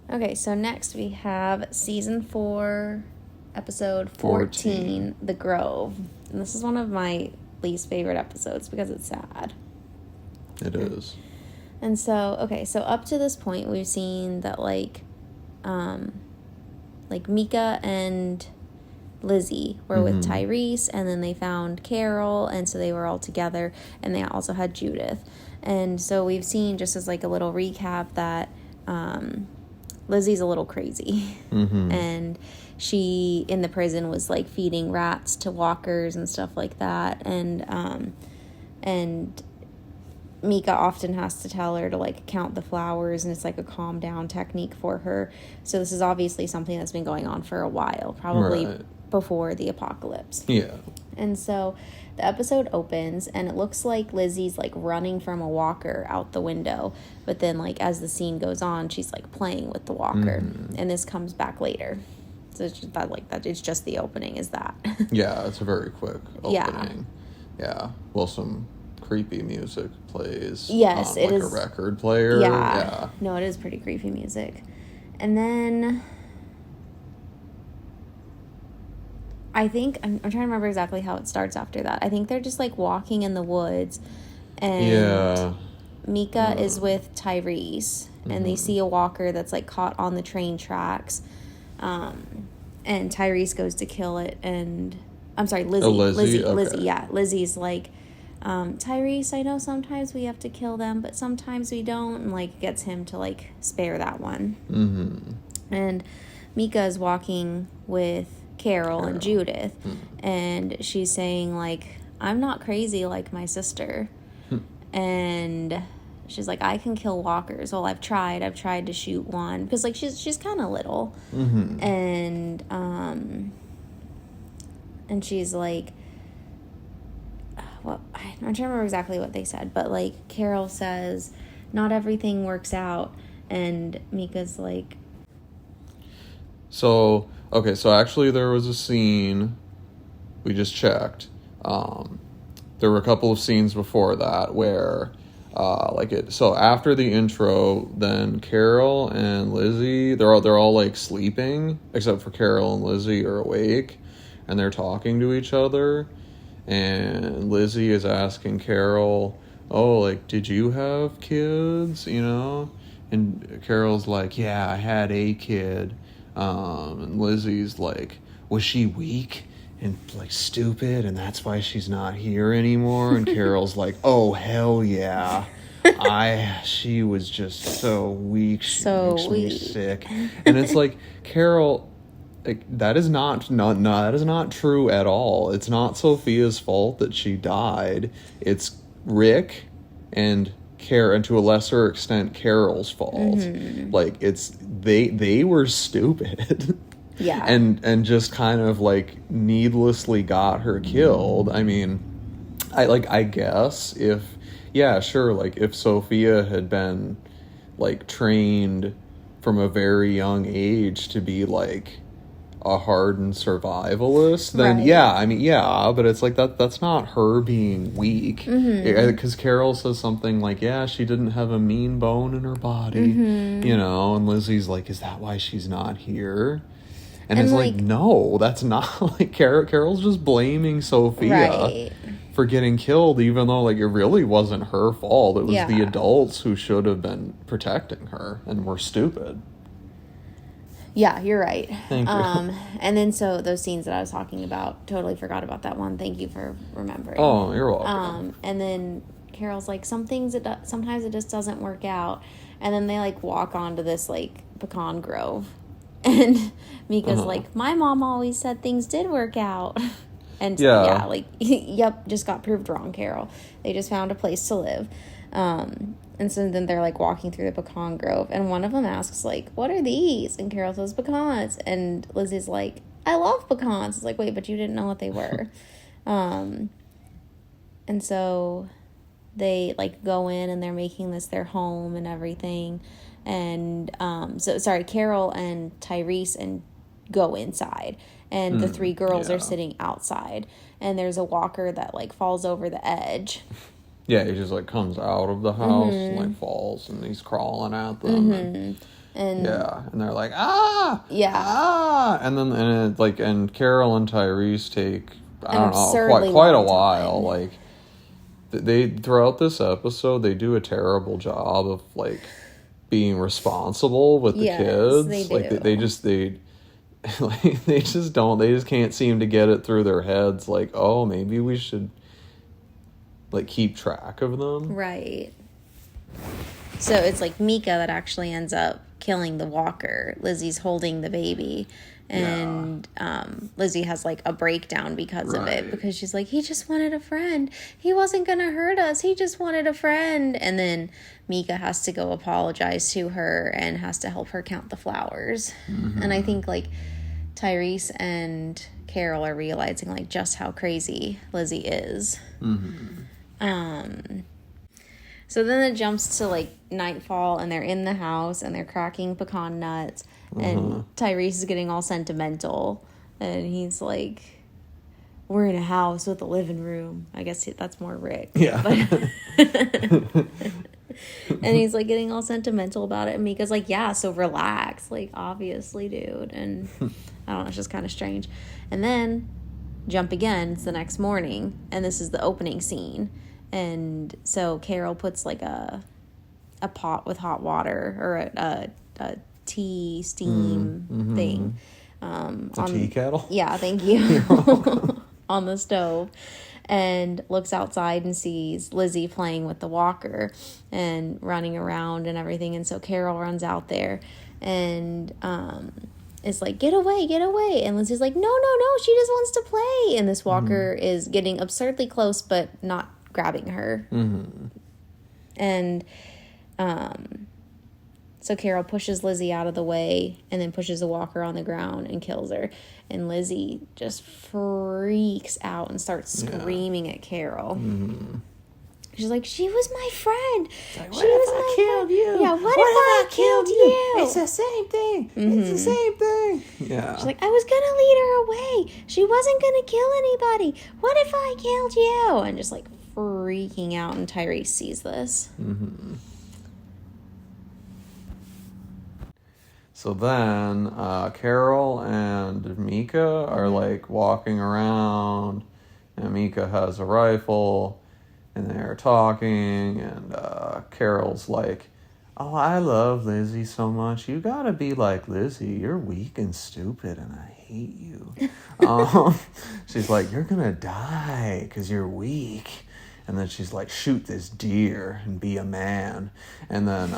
Okay, so next we have season 4, episode 14, The Grove. And this is one of my least favorite episodes because it's sad. It is. And so, okay, so up to this point, we've seen that, like Mika and Lizzie were with Tyrese, and then they found Carol, and so they were all together, and they also had Judith. And so we've seen, just as, like, a little recap, that Lizzie's a little crazy. And she, in the prison, was, like, feeding rats to walkers and stuff like that. And Mika often has to tell her to, like, count the flowers, and it's, like, a calm down technique for her. So this is obviously something that's been going on for a while, probably before the apocalypse. Yeah. And so the episode opens, and it looks like Lizzie's, like, running from a walker out the window. But then, like, as the scene goes on, she's, like, playing with the walker. And this comes back later. So it's just that, like, that it's just the opening is that. Yeah, it's a very quick opening. Yeah. Well, some creepy music plays. Yes, on, it like, is. a record player. Yeah. No, it is pretty creepy music. And then I think I'm trying to remember exactly how it starts after that. I think they're just, like, walking in the woods, and Mika is with Tyrese, and they see a walker that's, like, caught on the train tracks, and Tyrese goes to kill it, and I'm sorry, Lizzie. Lizzie? Okay. Lizzie, yeah. Lizzie's like, Tyrese, I know sometimes we have to kill them, but sometimes we don't, and, like, gets him to, like, spare that one. And Mika is walking with Carol and Judith, and she's saying, like, I'm not crazy like my sister. And she's like, I can kill walkers. Well, I've tried to shoot one, because, like, she's kind of little. And she's like, well, I'm trying to remember exactly what they said, but, like, Carol says not everything works out, and Mika's like, So actually there was a scene, we just checked, there were a couple of scenes before that where, so after the intro, then Carol and Lizzie, they're all like sleeping, except for Carol and Lizzie are awake, and they're talking to each other, and Lizzie is asking Carol, oh, like, did you have kids, you know? And Carol's like, yeah, I had a kid. And Lizzie's like, was she weak and, like, stupid, and that's why she's not here anymore? And Carol's like, oh, hell yeah. She was just so weak. She makes me sick. And it's like, Carol, like, that is not true at all. It's not Sophia's fault that she died. It's Rick and to a lesser extent Carol's fault. Like, it's they were stupid. yeah. And just kind of, like, needlessly got her killed. I mean, I guess if Sophia had been, like, trained from a very young age to be, like, a hardened survivalist, then but it's like that's not her being weak, because Carol says something like, yeah, she didn't have a mean bone in her body, you know, and Lizzie's like, is that why she's not here? And it's like, no, that's not, like, Carol's just blaming Sophia for getting killed, even though, like, it really wasn't her fault. It was the adults who should have been protecting her and were stupid. Yeah, you're right. Thank you. And then, so those scenes that I was talking about, totally forgot about that one. Thank you for remembering. Oh, you're welcome. And then Carol's like, sometimes it just doesn't work out. And then they, like, walk onto this, like, pecan grove. And Mika's like, my mom always said things did work out. And yep, just got proved wrong, Carol. They just found a place to live. And so then they're, like, walking through the pecan grove, and one of them asks, like, what are these? And Carol says, pecans. And Lizzie's like, I love pecans. It's like, wait, but you didn't know what they were. And so they, like, go in, and they're making this their home and everything. And Carol and Tyrese and go inside, and the three girls are sitting outside, and there's a walker that, like, falls over the edge. Yeah, he just, like, comes out of the house and, like, falls, and he's crawling at them. And and they're like, ah, yeah, and Carol and Tyrese take, I don't know, absurdly quite a long while. time. Like, they throughout this episode, they do a terrible job of like being responsible with the Yes, kids. they Like do. they just they just can't seem to get it through their heads. Like, oh, maybe we should like keep track of them. Right. So it's like Mika that actually ends up killing the walker. Lizzie's holding the baby. And Lizzie has like a breakdown because of it. Because she's like, he just wanted a friend. He wasn't going to hurt us. He just wanted a friend. And then Mika has to go apologize to her and has to help her count the flowers. Mm-hmm. And I think like Tyrese and Carol are realizing like just how crazy Lizzie is. Mm-hmm. So then it jumps to like nightfall and they're in the house and they're cracking pecan nuts and Tyrese is getting all sentimental and he's like, we're in a house with a living room. I guess that's more Rick. Yeah. And he's like getting all sentimental about it and Mika's like, yeah, so relax. Like, obviously, dude. And I don't know, it's just kind of strange. And then jump again, it's the next morning and this is the opening scene. And so Carol puts like a pot with hot water or a tea steam thing. On tea kettle? Yeah, thank you. On the stove. And looks outside and sees Lizzie playing with the walker and running around and everything. And so Carol runs out there and is like, get away. And Lizzie's like, no, she just wants to play. And this walker is getting absurdly close but not grabbing her. And so Carol pushes Lizzie out of the way and then pushes the walker on the ground and kills her. And Lizzie just freaks out and starts screaming at Carol. She's like, she was my friend. Like, what if I killed you? Yeah, what if I killed you? It's the same thing. It's the same thing. Yeah. She's like, I was going to lead her away. She wasn't going to kill anybody. What if I killed you? And just like freaking out, and Tyrese sees this. So then Carol and Mika are like walking around and Mika has a rifle and they're talking and Carol's like, oh, I love Lizzie so much. You gotta be like Lizzie. You're weak and stupid and I hate you. She's like, you're gonna die because you're weak. And then she's like, shoot this deer and be a man. And then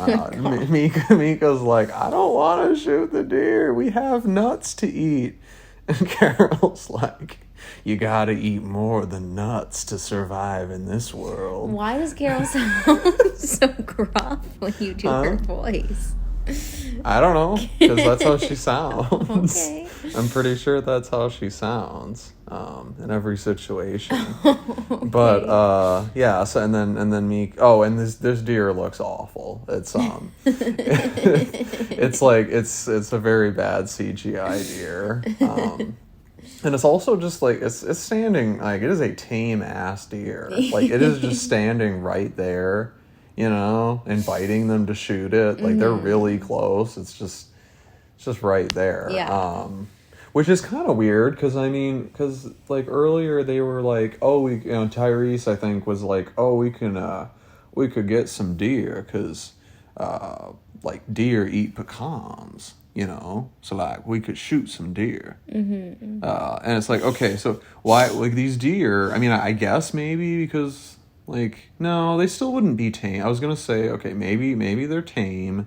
Mika's like, I don't want to shoot the deer. We have nuts to eat. And Carol's like, you got to eat more than nuts to survive in this world. Why does Carol sound so gruff when you do her voice? I don't know, because that's how she sounds. Okay. I'm pretty sure that's how she sounds in every situation. Okay. But yeah, so and then me. Oh, and this deer looks awful. It's it's like it's a very bad CGI deer. And it's also just like it's standing like it is a tame ass deer. Like it is just standing right there. You know, inviting them to shoot it. Like, they're really close. It's just right there. Yeah. Which is kind of weird, because, like, earlier they were like, oh, Tyrese, I think, was like, oh, we could get some deer, because, like, deer eat pecans, you know? So, like, we could shoot some deer. And it's like, okay, so why, like, these deer, I guess maybe because... Like, no, they still wouldn't be tame. I was going to say, okay, maybe they're tame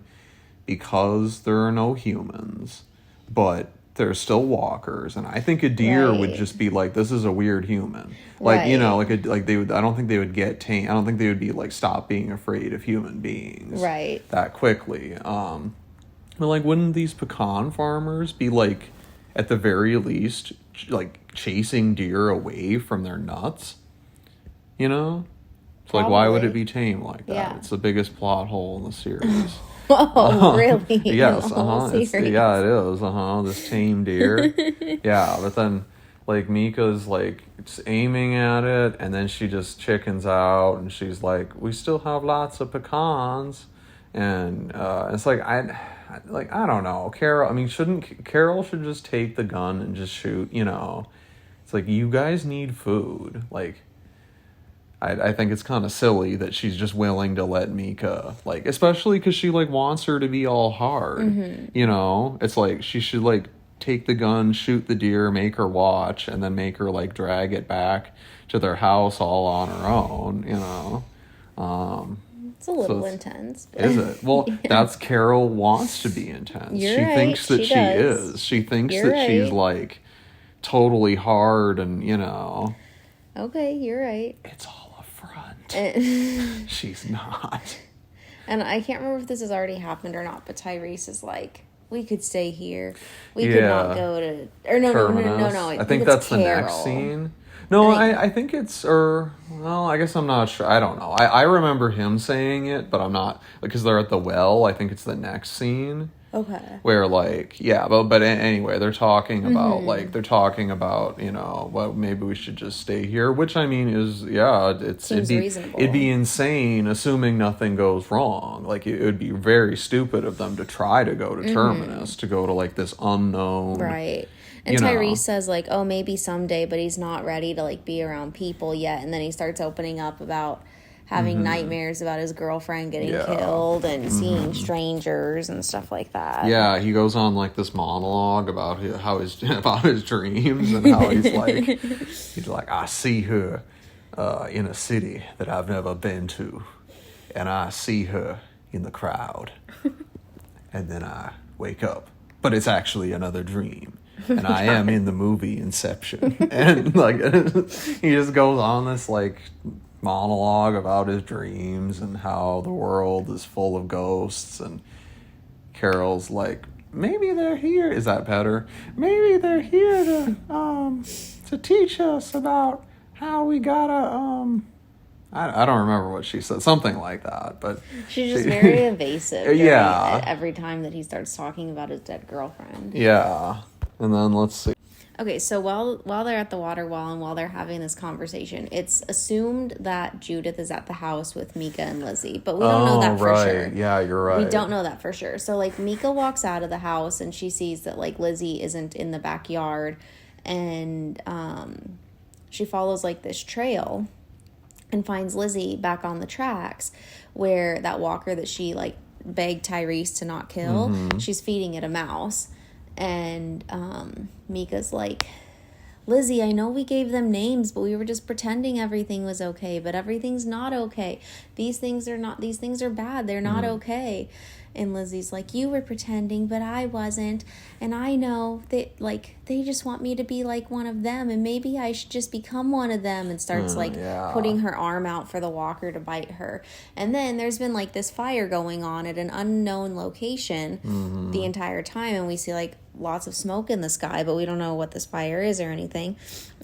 because there are no humans, but they're still walkers. And I think a deer would just be like, this is a weird human. Like, you know, they would, I don't think they would get tame. I don't think they would be like, stop being afraid of human beings. Right. That quickly. But like, wouldn't these pecan farmers be like, at the very least, like chasing deer away from their nuts? You know? Like, why would it be tame like that? Yeah. It's the biggest plot hole in the series. Oh, really? Yes, it is. This tame deer. Yeah, but then, like, Mika's, like, just aiming at it, and then she just chickens out, and she's like, we still have lots of pecans. And it's like, I like, I don't know, Carol. I mean, Carol should just take the gun and just shoot? You know, it's like, you guys need food. Like, I think it's kind of silly that she's just willing to let Mika, like, especially because she, like, wants her to be all hard. You know, it's like she should, like, take the gun, shoot the deer, make her watch, and then make her, like, drag it back to their house all on her own. You know, it's a little intense. But is it? Well, that's Carol wants to be intense. You're she right, thinks that she does. is. She thinks You're that she's, right. like, totally hard, and, you know. Okay, you're right. It's all a front. And She's not. I can't remember if this has already happened or not, but Tyrese is like, we could stay here. We could not go to... Or no. I think that's the next scene. No, I think it's... well, I guess I'm not sure. I don't know. I remember him saying it, but I'm not... Because they're at the well. I think it's the next scene. Okay. Where, like... Yeah, but anyway, they're talking about... Like, they're talking about, you know, well, maybe we should just stay here. Which, I mean, is... Yeah, Seems reasonable. It'd be insane, assuming nothing goes wrong. Like, it would be very stupid of them to try to go to Terminus. To go to, like, this unknown... Right. And Tyrese says, like, oh, maybe someday, but he's not ready to, like, be around people yet. And then he starts opening up about having nightmares about his girlfriend getting killed and seeing strangers and stuff like that. Yeah, he goes on, like, this monologue about about his dreams and how he's like, I see her in a city that I've never been to, and I see her in the crowd, and then I wake up, but it's actually another dream. And I am in the movie Inception. And, like, he just goes on this, like, monologue about his dreams and how the world is full of ghosts. And Carol's like, maybe they're here. Is that better? Maybe they're here to teach us about how we gotta, I don't remember what she said. Something like that. But she's just very evasive. Every time that he starts talking about his dead girlfriend. Yeah. And then let's see. Okay, so while they're at the water well and while they're having this conversation, it's assumed that Judith is at the house with Mika and Lizzie, but we don't know that for sure. Yeah, you're right. We don't know that for sure. So, like, Mika walks out of the house and she sees that, like, Lizzie isn't in the backyard, and she follows, like, this trail and finds Lizzie back on the tracks where that walker that she, like, begged Tyrese to not kill, she's feeding it a mouse. And Mika's like, Lizzie, I know we gave them names, but we were just pretending everything was okay, but everything's not okay. These things are bad. They're not okay. And Lizzie's like, you were pretending, but I wasn't. And I know that, like, they just want me to be like one of them, and maybe I should just become one of them, and starts putting her arm out for the walker to bite her. And then there's been, like, this fire going on at an unknown location the entire time, and we see, like, lots of smoke in the sky, but we don't know what this fire is or anything.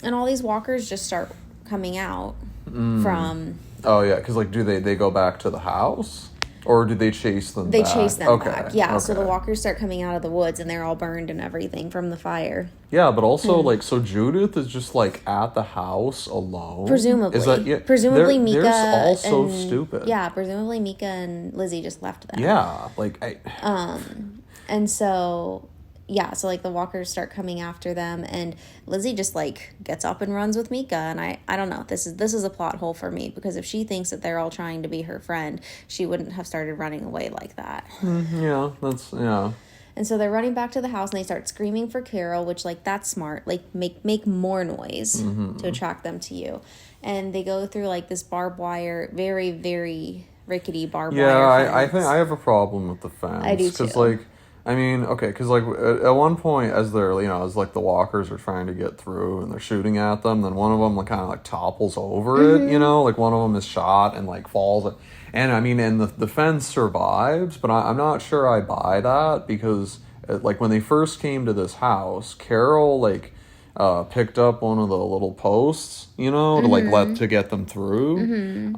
And all these walkers just start coming out from... Oh, yeah, because, like, do they go back to the house? Or do they chase them They back? chase them back. Yeah, okay. So the walkers start coming out of the woods, and they're all burned and everything from the fire. Yeah, but also, like, so Judith is just, like, at the house alone? Presumably. Is that, yeah, presumably Mika they're all so and, stupid. Yeah, presumably Mika and Lizzie just left them. Yeah, like, And so... Yeah, so, like, the walkers start coming after them, and Lizzie just, like, gets up and runs with Mika, and I don't know, this is a plot hole for me, because if she thinks that they're all trying to be her friend, she wouldn't have started running away like that. Yeah, yeah. And so they're running back to the house, and they start screaming for Carol, which, like, that's smart. Like, make more noise to attract them to you. And they go through, like, this barbed wire, very, very rickety barbed wire fence. I think I have a problem with the fence. I do, too. Because, like... I mean, okay, because, like, at one point, as they're, you know, as, like, the walkers are trying to get through and they're shooting at them, then one of them, like, kind of, like, topples over it, you know? Like, one of them is shot and, like, falls. And, I mean, and the fence survives, but I'm not sure I buy that because, like, when they first came to this house, Carol, like, picked up one of the little posts, you know, to, like, to get them through.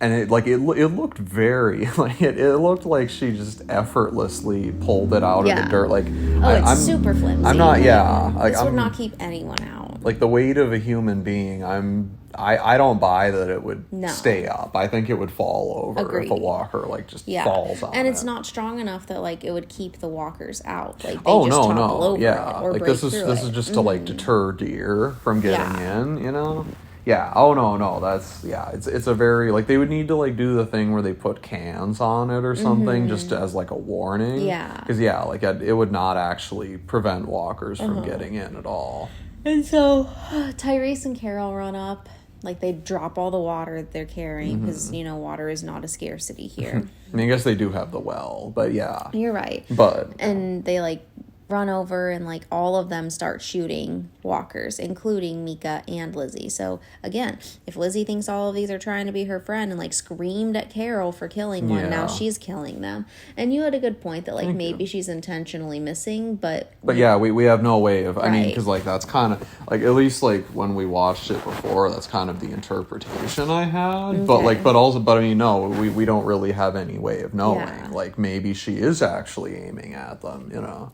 And it looked very, like, it looked like she just effortlessly pulled it out of the dirt. Like, it's super flimsy. I'm not, yeah. Like, this would not keep anyone out. like the weight of a human being, I don't buy that it would No. stay up. I think it would fall over Agreed. if a walker like just Yeah. falls on And it. it's not strong enough that like it would keep the walkers out. Like they Oh just no, topple no, over yeah. it or Like break this is through it. just to like deter deer from getting Yeah. in, you know? Yeah. Oh no, that's it's a very like they would need to like do the thing where they put cans on it or something just as like a warning. Yeah. Because like it would not actually prevent walkers from getting in at all. And so Tyrese and Carol run up. Like they drop all the water that they're carrying because, you know, water is not a scarcity here. I mean, I guess they do have the well, but yeah. You're right. But And they like run over and like all of them start shooting walkers, including Mika and Lizzie. So again, if Lizzie thinks all of these are trying to be her friend and like screamed at Carol for killing one, now Yeah. she's killing them. And you had a good point that like maybe she's intentionally missing, but yeah, we have no way of, I mean, Right. because like that's kind of like, at least like when we watched it before, that's kind of the interpretation I had. But like, but I mean, no, we don't really have any way of knowing. Yeah. Like maybe she is actually aiming at them, you know?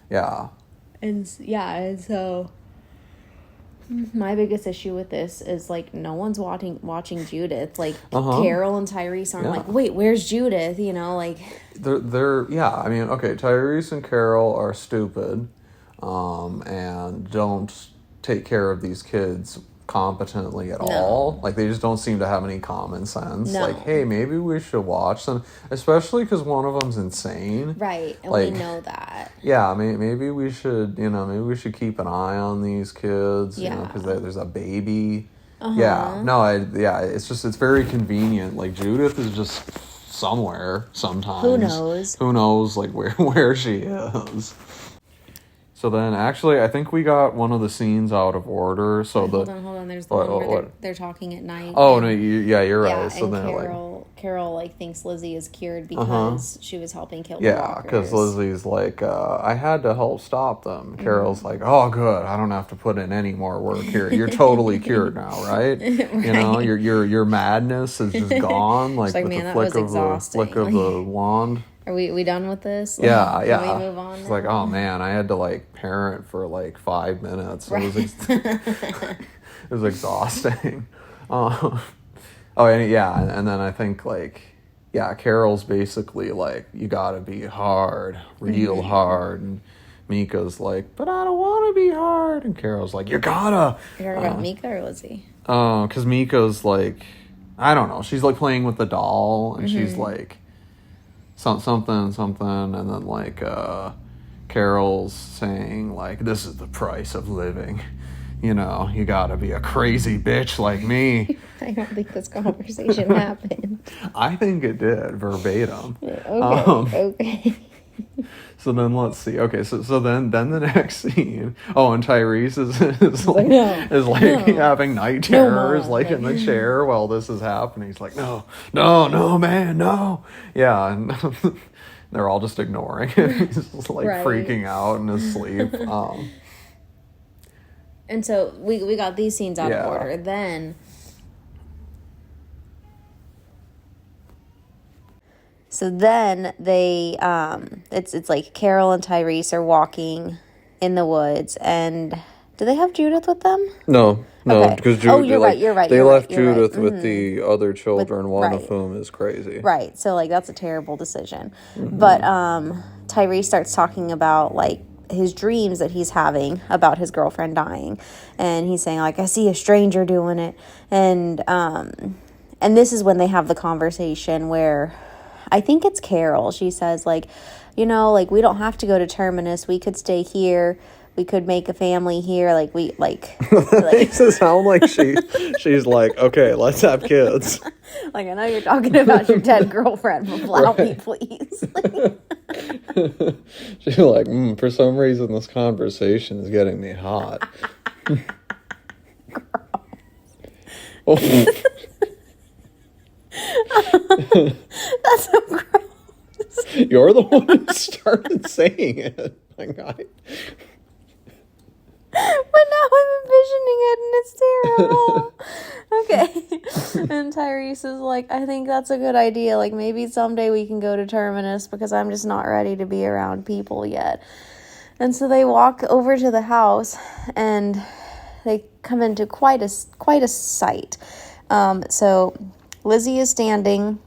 Yeah. and so my biggest issue with this is like no one's watching Judith. Like Carol and Tyrese aren't like, wait, where's Judith? You know, like They're yeah, I mean, okay, Tyrese and Carol are stupid, and don't take care of these kids competently at all. Like they just don't seem to have any common sense. No. Like, hey, maybe we should watch them, especially because one of them's insane. right, and Like- we know that. Yeah, maybe we should, maybe we should keep an eye on these kids. Yeah. Because there's a baby. Yeah, no, it's very convenient. Like Judith is just somewhere sometimes. Who knows? Who knows? Like where she is. So then, actually, I think we got one of the scenes out of order. So Hold on. There's the What- one where what? they're talking at night. oh and- no, you're right. Yeah, So and then Carol like thinks Lizzie is cured because she was helping kill the yeah, walkers. because Lizzie's like, I had to help stop them. Carol's like, oh, good, I don't have to put in any more work here. You're totally cured now, right? You know, your madness is just gone, like like, with man, the that flick was of exhausting. the wand. Are we done with this? Like, Yeah, yeah. Can we move on? It's now? like, oh man, I had to like parent for like 5 minutes. It was exhausting. And then I think like, yeah, Carol's basically like, you gotta be hard, real hard, and Mika's like, but I don't want to be hard, and Carol's like, you gotta. You're talking about Mika or Lizzie? Because Mika's like, I don't know, she's like playing with the doll, and she's like, something, and then like, Carol's saying like, this is the price of living. You know, you gotta be a crazy bitch like me. I don't think this conversation happened. I think it did, verbatim. Okay. So then let's see. Okay, so then the next scene. Oh, and Tyrese is like having night terrors Mom. like in the chair while this is happening. He's like, no, man, no. Yeah, and they're all just ignoring him. He's just like Right. freaking out in his sleep. And so we got these scenes out Yeah. of order. Then they it's like Carol and Tyrese are walking in the woods, and do they have Judith with them? No, Okay. because Oh, you're right, you're right, They you're left right, you're right. Judith with the other children, one right. of whom is crazy. Right. So like that's a terrible decision. But Tyrese starts talking about like his dreams that he's having about his girlfriend dying, and he's saying like, I see a stranger doing it, and this is when they have the conversation where I think it's Carol. She says like, you know, like we don't have to go to Terminus. We could stay here. We could make a family here. Like we like Makes it sound like she's like, okay, let's have kids. like I know you're talking about your dead girlfriend, but allow me, please. She's like, for some reason this conversation is getting me hot. That's so gross. You're the one who started saying it. My God. But now I'm envisioning it and it's terrible. Okay. And Tyrese is like, I think that's a good idea. Like maybe someday we can go to Terminus because I'm just not ready to be around people yet. And so they walk over to the house, and they come into quite a sight. So Lizzie is standing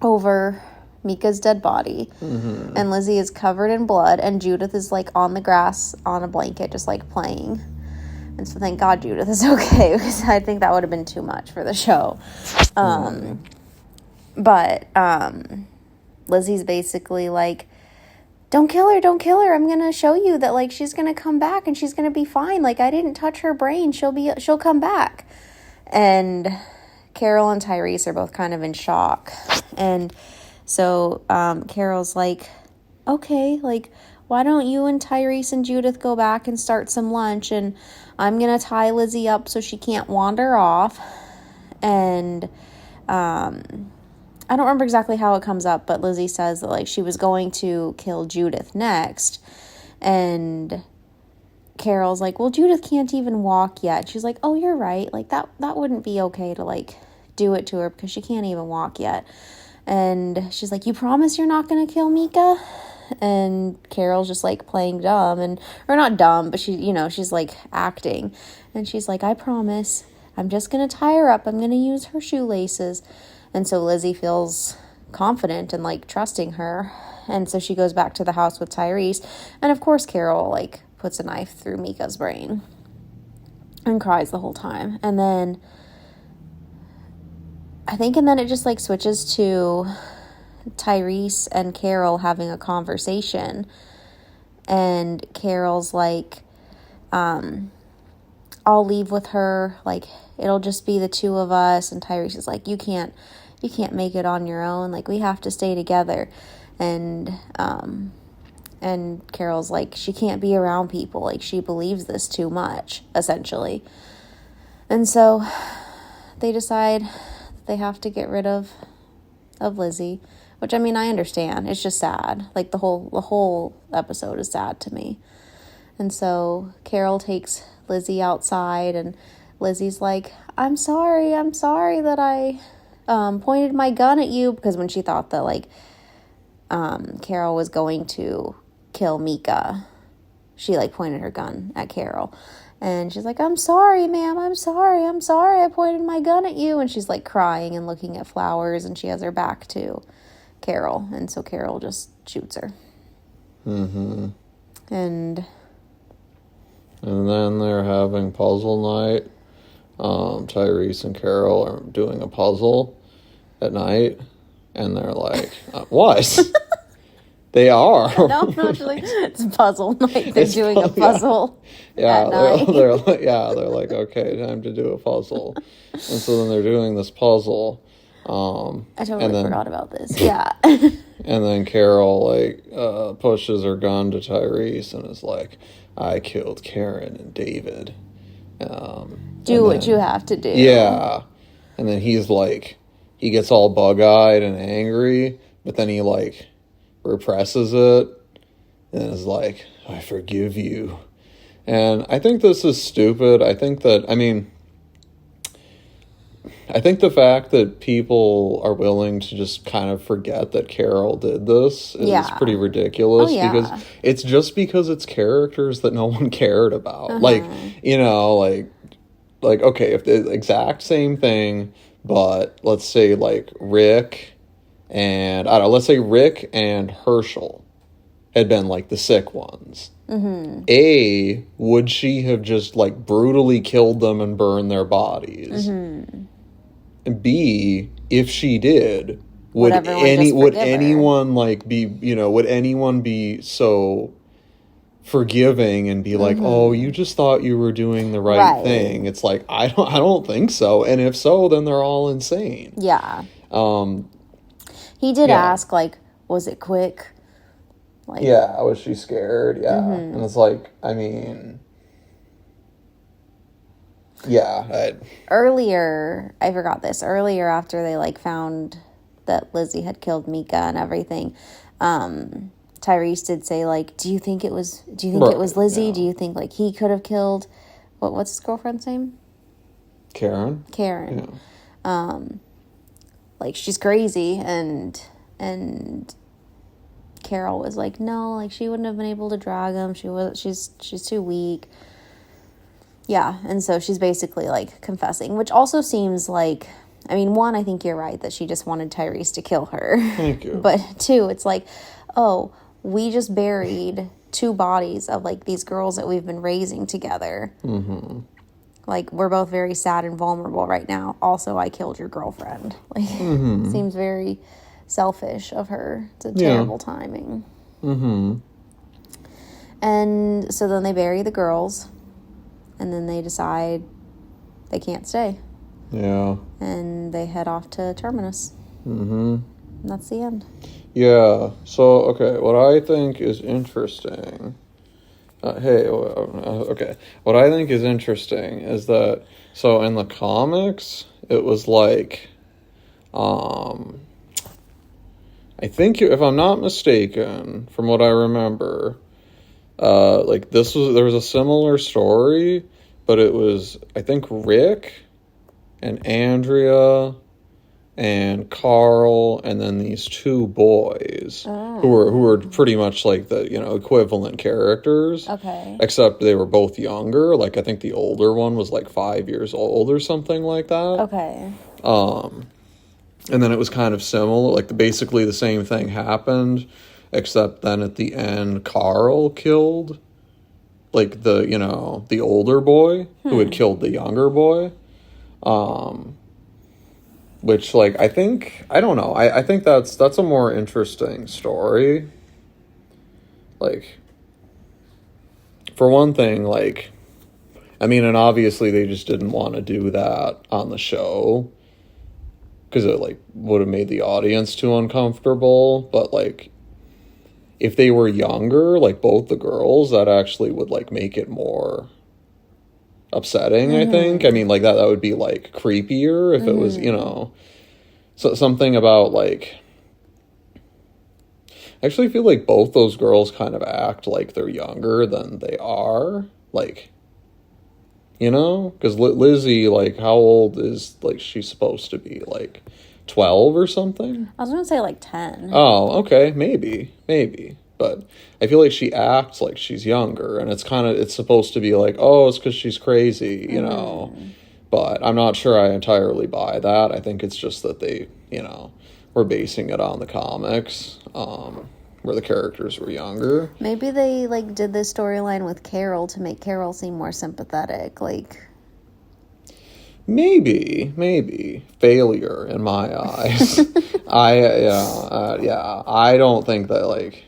over Micah's dead body, and Lizzie is covered in blood, and Judith is like on the grass on a blanket just like playing. And so thank God Judith is okay, because I think that would have been too much for the show. But Lizzie's basically like, don't kill her, I'm gonna show you that like she's gonna come back and she's gonna be fine, like I didn't touch her brain, she'll come back. And Carol and Tyrese are both kind of in shock, and so Carol's like, okay, like why don't you and Tyrese and Judith go back and start some lunch, and I'm gonna tie Lizzie up so she can't wander off. And I don't remember exactly how it comes up, but Lizzie says that like she was going to kill Judith next, and Carol's like, well, Judith can't even walk yet. She's like, oh, you're right, like that wouldn't be okay to like do it to her because she can't even walk yet. And she's like, you promise you're not gonna kill Micah? And Carol's just like playing dumb, or not dumb, but she's like acting, and she's like, I promise, I'm just gonna tie her up, I'm gonna use her shoelaces. And so Lizzie feels confident and like trusting her, and so she goes back to the house with Tyrese, and of course Carol like puts a knife through Micah's brain and cries the whole time. And then it just like switches to Tyrese and Carol having a conversation, and Carol's like, I'll leave with her, like it'll just be the two of us. And Tyrese is like, you can't make it on your own, like we have to stay together. And Carol's like, she can't be around people, like she believes this too much, essentially. And so they decide they have to get rid of Lizzie, which, I mean, I understand. It's just sad. Like the whole episode is sad to me. And so Carol takes Lizzie outside, and Lizzie's like, I'm sorry that I pointed my gun at you, because when she thought that like Carol was going to kill Micah, she like pointed her gun at Carol. And she's like, I'm sorry, ma'am, I'm sorry, I pointed my gun at you. And she's like crying and looking at flowers, and she has her back to Carol. And so Carol just shoots her. Mm-hmm. And then they're having puzzle night. Tyrese and Carol are doing a puzzle at night, and they're like, what? They are. No, actually, it's puzzle night. They're doing a puzzle. Yeah, they're like, okay, time to do a puzzle. And so then they're doing this puzzle. I totally forgot about this. Yeah. And then Carol like pushes her gun to Tyrese and is like, I killed Karen and David. Do what you have to do. Yeah. And then he's like, he gets all bug-eyed and angry, but then he like represses it and is like, I forgive you. And I think this is stupid. I think the fact that people are willing to just kind of forget that Carol did this is pretty ridiculous. Because it's just because it's characters that no one cared about. Like, okay, if the exact same thing, but let's say like Rick and Herschel had been like the sick ones. Mm-hmm. A, would she have just like brutally killed them and burned their bodies? Mm-hmm. And B, if she did, would anyone be so forgiving and be like, oh, you just thought you were doing the right thing? It's like, I don't think so. And if so, then they're all insane. Yeah. He did ask, like, was it quick? Like, yeah, was she scared? Yeah. Mm-hmm. And it's like, I mean, yeah. Earlier, I forgot this. Earlier, after they, like, found that Lizzie had killed Micah and everything, Tyrese did say, like, do you think it was Lizzie? Yeah. Do you think, like, he could have killed, what's his girlfriend's name? Karen. Yeah. Like, she's crazy, and Carol was like, no, like, she wouldn't have been able to drag him. She's too weak. Yeah, and so she's basically, like, confessing, which also seems like, I mean, one, I think you're right that she just wanted Tyrese to kill her. Thank you. But two, it's like, oh, we just buried 2 bodies of, like, these girls that we've been raising together. Mm-hmm. Like, we're both very sad and vulnerable right now. Also, I killed your girlfriend. Like, Mm-hmm. seems very selfish of her. It's a terrible timing. Mm-hmm. And so then they bury the girls, and then they decide they can't stay. Yeah. And they head off to Terminus. Mm-hmm. And that's the end. Yeah. So, okay, what I think is interesting... okay. What I think is interesting is that, so in the comics, it was like, I think, if I'm not mistaken, from what I remember, like there was a similar story, but it was, I think, Rick and Andrea and Carl, and then these 2 boys who were pretty much like the, equivalent characters. Okay. Except they were both younger. Like, I think the older one was like 5 years old or something like that. Okay. And then it was kind of similar. Like, basically the same thing happened, except then at the end, Carl killed, like, the older boy who had killed the younger boy. Which, like, I don't know. I think that's a more interesting story. Like, for one thing, like, I mean, and obviously they just didn't want to do that on the show, because it, like, would have made the audience too uncomfortable. But, like, if they were younger, like, both the girls, that actually would, like, make it more upsetting, I think. I mean, like, that would be, like, creepier if it was, so something about, like, I actually feel like both those girls kind of act like they're younger than they are, like, because Lizzie, like, how old is, like, she's supposed to be, like, 12 or something? I was going to say, like, 10. Oh, okay, maybe. But I feel like she acts like she's younger, and it's supposed to be like, oh, it's because she's crazy, But I'm not sure I entirely buy that. I think it's just that they, were basing it on the comics, where the characters were younger. Maybe they, like, did this storyline with Carol to make Carol seem more sympathetic, like... Maybe. Failure, in my eyes. I don't think that, like...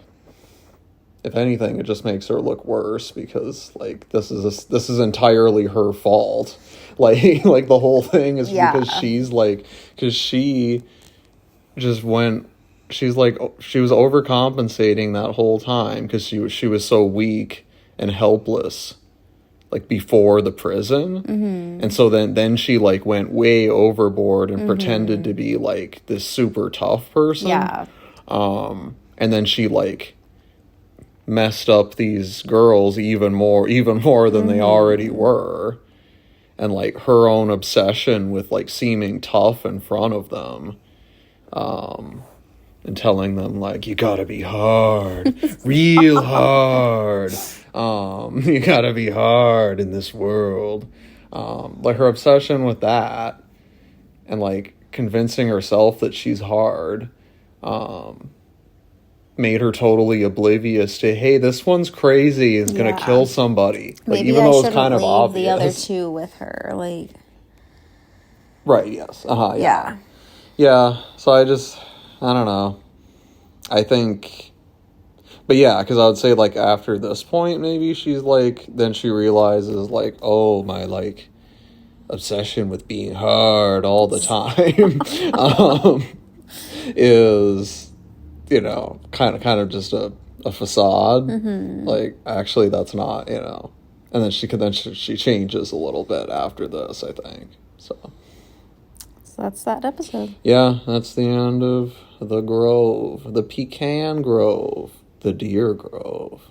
If anything, it just makes her look worse, because, like, this is entirely her fault. Like, like, the whole thing is because she's, like... Because she just went... She's, like... She was overcompensating that whole time, because she was so weak and helpless, like, before the prison. Mm-hmm. And so then she, like, went way overboard and pretended to be, like, this super tough person. Yeah. And then she, like... messed up these girls even more than they already were, and, like, her own obsession with, like, seeming tough in front of them, and telling them, like, you gotta be hard, real hard, you gotta be hard in this world, like, her obsession with that, and, like, convincing herself that she's hard, made her totally oblivious to, hey, this one's crazy and gonna kill somebody. Like, Maybe even I though it's kind of obvious. the other 2 with her, like... Right, yes. Yeah, so I don't know. I think... But yeah, because I would say, like, after this point, maybe she's, like... Then she realizes, like, oh, my, like, obsession with being hard all the time is... kind of just a facade. Mm-hmm. Like, actually, that's not, And then she changes a little bit after this, I think. So that's that episode. Yeah, that's the end of the Grove, the Pecan Grove, the Deer Grove.